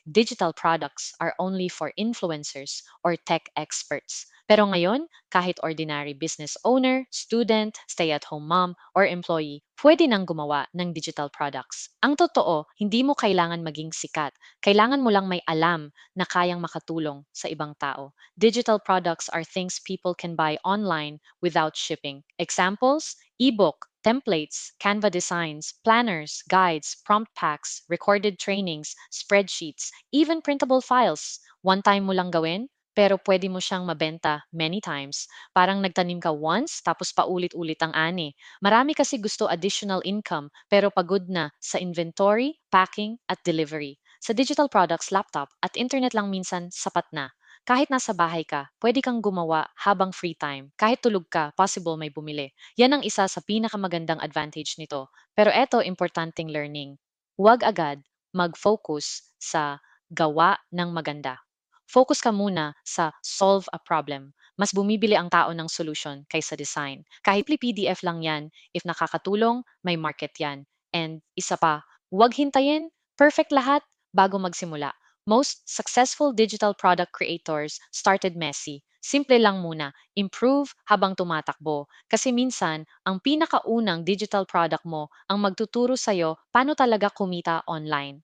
digital products are only for influencers or tech experts. Pero ngayon, kahit ordinary business owner, student, stay-at-home mom, or employee, pwede nang gumawa ng digital products. Ang totoo, hindi mo kailangan maging sikat. Kailangan mo lang may alam na kayang makatulong sa ibang tao. Digital products are things people can buy online without shipping. Examples, ebook, templates, Canva designs, planners, guides, prompt packs, recorded trainings, spreadsheets, even printable files. One time mo lang gawin, pero pwede mo siyang mabenta many times. Parang nagtanim ka once, tapos paulit-ulit ang ani. Marami kasi gusto additional income, pero pagod na sa inventory, packing, at delivery. Sa digital products, laptop at internet lang minsan sapat na. Kahit nasa bahay ka, pwede kang gumawa habang free time. Kahit tulog ka, possible may bumili. Yan ang isa sa pinakamagandang advantage nito. Pero eto, importanteng learning. Huwag agad mag-focus sa gawa ng maganda. Focus ka muna sa solve a problem. Mas bumibili ang tao ng solution kaysa design. Kahit PDF lang yan, if nakakatulong, may market yan. And isa pa, huwag hintayin perfect lahat bago magsimula. Most successful digital product creators started messy. Simple lang muna, improve habang tumatakbo. Kasi minsan, ang pinakaunang digital product mo ang magtuturo sa'yo paano talaga kumita online.